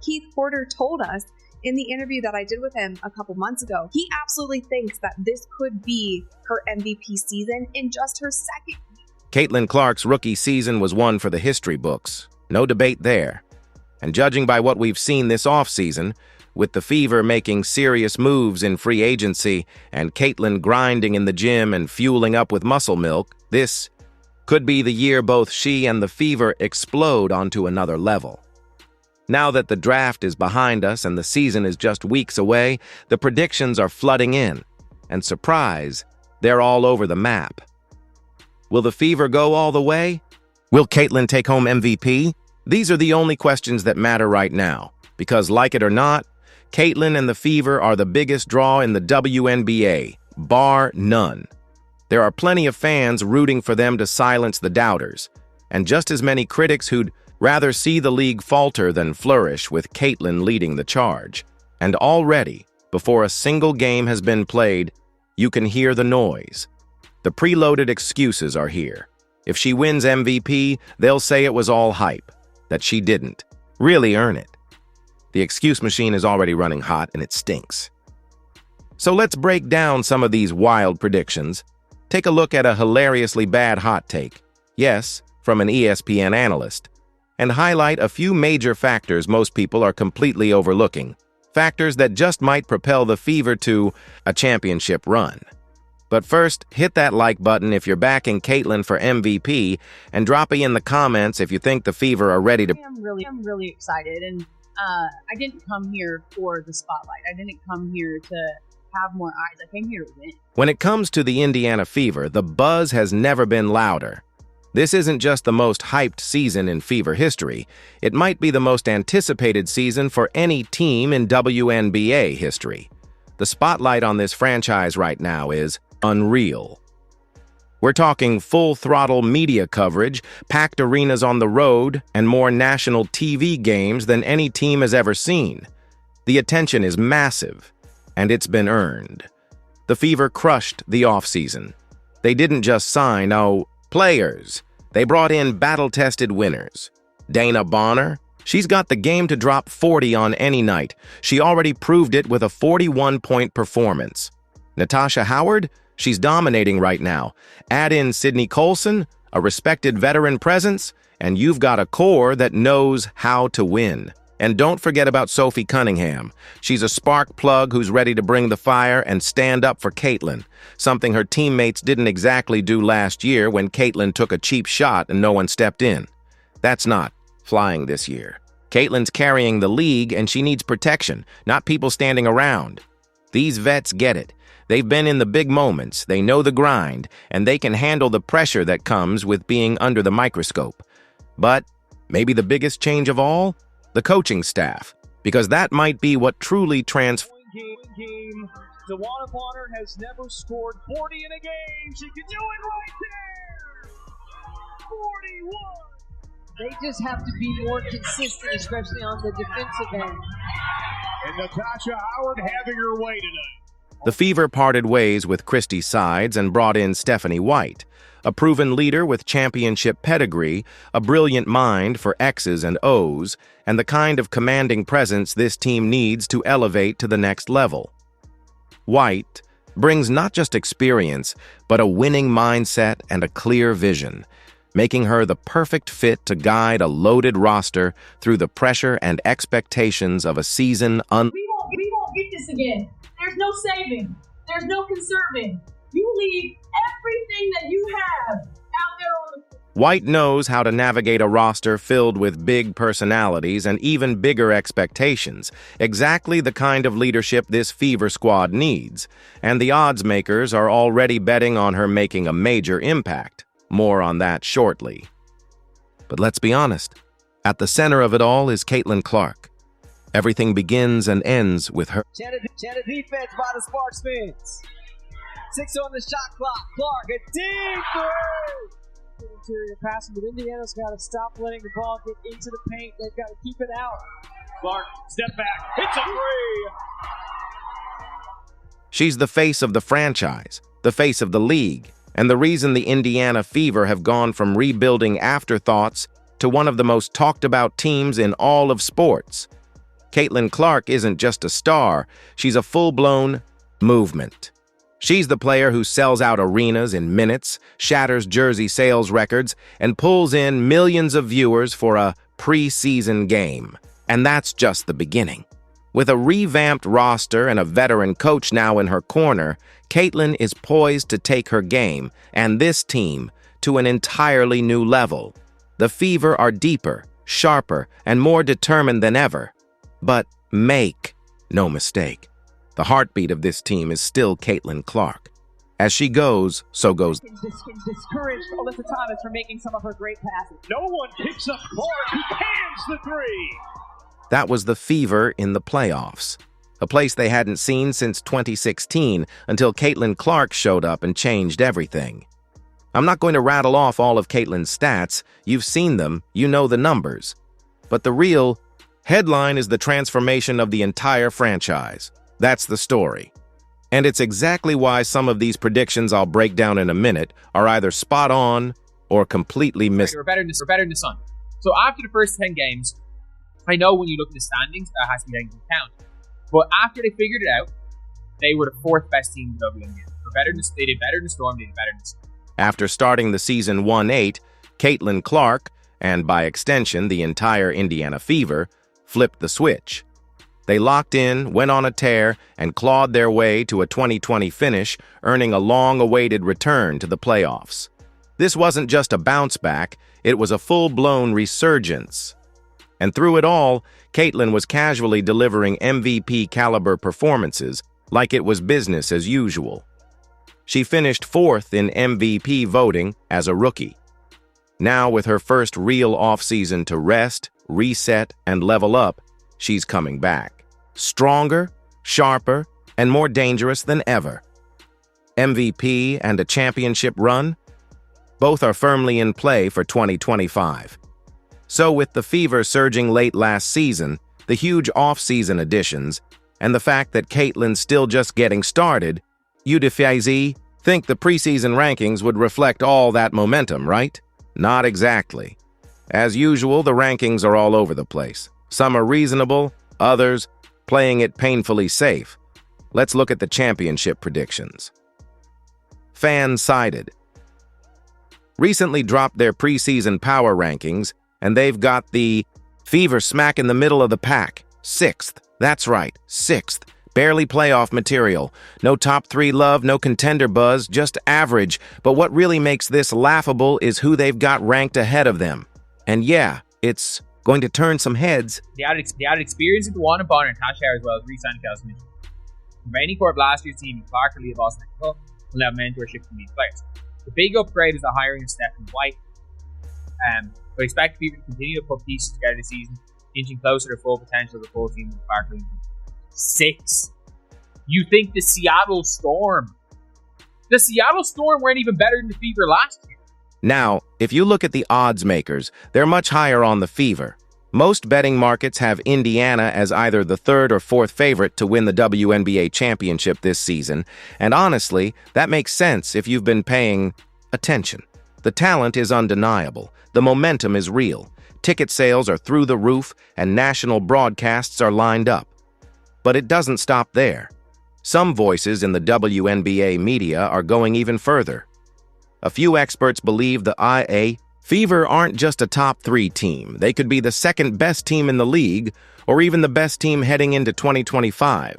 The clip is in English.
Keith Porter told us in the interview that I did with him a couple months ago, he absolutely thinks that this could be her MVP season in just her second. Caitlin Clark's rookie season was one for the history books. No debate there. And judging by what we've seen this offseason, with the Fever making serious moves in free agency and Caitlin grinding in the gym and fueling up with muscle milk, this could be the year both she and the Fever explode onto another level. Now that the draft is behind us and the season is just weeks away, the predictions are flooding in. And surprise, they're all over the map. Will the Fever go all the way? Will Caitlin take home MVP? These are the only questions that matter right now, because like it or not, Caitlin and the Fever are the biggest draw in the WNBA, bar none. There are plenty of fans rooting for them to silence the doubters, and just as many critics who'd rather see the league falter than flourish with Caitlin leading the charge. And already, before a single game has been played, you can hear the noise. The preloaded excuses are here. If she wins MVP, they'll say it was all hype, that she didn't really earn it. The excuse machine is already running hot and it stinks. So let's break down some of these wild predictions. Take a look at a hilariously bad hot take, yes, from an ESPN analyst, and highlight a few major factors most people are completely overlooking, factors that just might propel the Fever to a championship run. But first, hit that like button if you're backing Caitlin for MVP, and drop it in the comments if you think the Fever are ready to... I'm really excited, and I didn't come here for the spotlight. I didn't come here to have more eyes. I came here to win. When it comes to the Indiana Fever, the buzz has never been louder. This isn't just the most hyped season in Fever history. It might be the most anticipated season for any team in WNBA history. The spotlight on this franchise right now is unreal. We're talking full-throttle media coverage, packed arenas on the road, and more national TV games than any team has ever seen. The attention is massive, and it's been earned. The Fever crushed the offseason. They didn't just sign, players. They brought in battle-tested winners. Dana Bonner, she's got the game to drop 40 on any night. She already proved it with a 41-point performance. Natasha Howard, she's dominating right now. Add in Sydney Colson, a respected veteran presence, and you've got a core that knows how to win. And don't forget about Sophie Cunningham. She's a spark plug who's ready to bring the fire and stand up for Caitlin, something her teammates didn't exactly do last year when Caitlin took a cheap shot and no one stepped in. That's not flying this year. Caitlin's carrying the league and she needs protection, not people standing around. These vets get it. They've been in the big moments, they know the grind, and they can handle the pressure that comes with being under the microscope. But maybe the biggest change of all? The coaching staff, because that might be what truly transforms. Game. DeWanna Bonner has never scored 40 in a game. She can do it right there. 41. They just have to be more consistent, especially on the defensive end. And Natasha Howard having her way tonight. The Fever parted ways with Christy Sides and brought in Stephanie White, a proven leader with championship pedigree, a brilliant mind for X's and O's, and the kind of commanding presence this team needs to elevate to the next level. White brings not just experience, but a winning mindset and a clear vision, making her the perfect fit to guide a loaded roster through the pressure and expectations of a season We won't get this again. There's no saving. There's no conserving. You leave everything that you have out there on the... White knows how to navigate a roster filled with big personalities and even bigger expectations, exactly the kind of leadership this Fever squad needs, and the odds makers are already betting on her making a major impact. More on that shortly. But let's be honest, at the center of it all is Caitlin Clark. Everything begins and ends with her. Channel defense by the Sparks fans. 6 on the shot clock. Clark, a deep three! Interior passing, but Indiana's got to stop letting the ball get into the paint. They've got to keep it out. Clark, step back, hits a three! She's the face of the franchise, the face of the league, and the reason the Indiana Fever have gone from rebuilding afterthoughts to one of the most talked about teams in all of sports. Caitlin Clark isn't just a star, she's a full-blown movement. She's the player who sells out arenas in minutes, shatters jersey sales records, and pulls in millions of viewers for a preseason game. And that's just the beginning. With a revamped roster and a veteran coach now in her corner, Caitlin is poised to take her game and this team to an entirely new level. The Fever are deeper, sharper, and more determined than ever. But make no mistake, the heartbeat of this team is still Caitlin Clark. As she goes, so goes. Discouraged Alyssa Thomas from making some of her great passes. No one picks up Clark, who cans the three. That was the Fever in the playoffs, a place they hadn't seen since 2016 until Caitlin Clark showed up and changed everything. I'm not going to rattle off all of Caitlin's stats. You've seen them, you know the numbers. But the real headline is the transformation of the entire franchise. That's the story. And it's exactly why some of these predictions I'll break down in a minute are either spot on or completely missed. We're better than the Sun. So after the first 10 games, I know when you look at the standings, that has to be taken into account. But after they figured it out, they were the fourth best team in the WNBA. They did better than the Storm, they did better than the Sun. After starting the season 1-8, Caitlin Clark, and by extension the entire Indiana Fever, flipped the switch. They locked in, went on a tear, and clawed their way to a 2020 finish, earning a long-awaited return to the playoffs. This wasn't just a bounce back, it was a full-blown resurgence. And through it all, Caitlin was casually delivering MVP-caliber performances like it was business as usual. She finished fourth in MVP voting as a rookie. Now, with her first real offseason to rest, reset, and level up, she's coming back. Stronger, sharper, and more dangerous than ever. MVP and a championship run? Both are firmly in play for 2025. So with the Fever surging late last season, the huge off-season additions, and the fact that Caitlin's still just getting started, you think the preseason rankings would reflect all that momentum, right? Not exactly. As usual, the rankings are all over the place. Some are reasonable, others playing it painfully safe. Let's look at the championship predictions. Fan-sided. Recently dropped their preseason power rankings, and they've got the Fever smack in the middle of the pack. 6th. That's right, 6th. Barely playoff material. No top 3 love, no contender buzz, just average. But what really makes this laughable is who they've got ranked ahead of them. And yeah, it's going to turn some heads. The added experience of DeWanna Bonner and Tasha as well as re-signing Kelsey Mitchell. Remaining core of last year's team, Clark and Leah Boston will have mentorship from these players. The big upgrade is the hiring of Stephen White. But expect people to continue to put pieces together this season, inching closer to full potential of the full team with Barkley. 6. You think the Seattle Storm? The Seattle Storm weren't even better than the Fever last year. Now, if you look at the odds makers, they're much higher on the Fever. Most betting markets have Indiana as either the 3rd or 4th favorite to win the WNBA championship this season, and honestly, that makes sense if you've been paying attention. The talent is undeniable. The momentum is real. Ticket sales are through the roof, and national broadcasts are lined up. But it doesn't stop there. Some voices in the WNBA media are going even further. A few experts believe the IA Fever aren't just a top 3 team. They could be the 2nd best team in the league, or even the best team heading into 2025.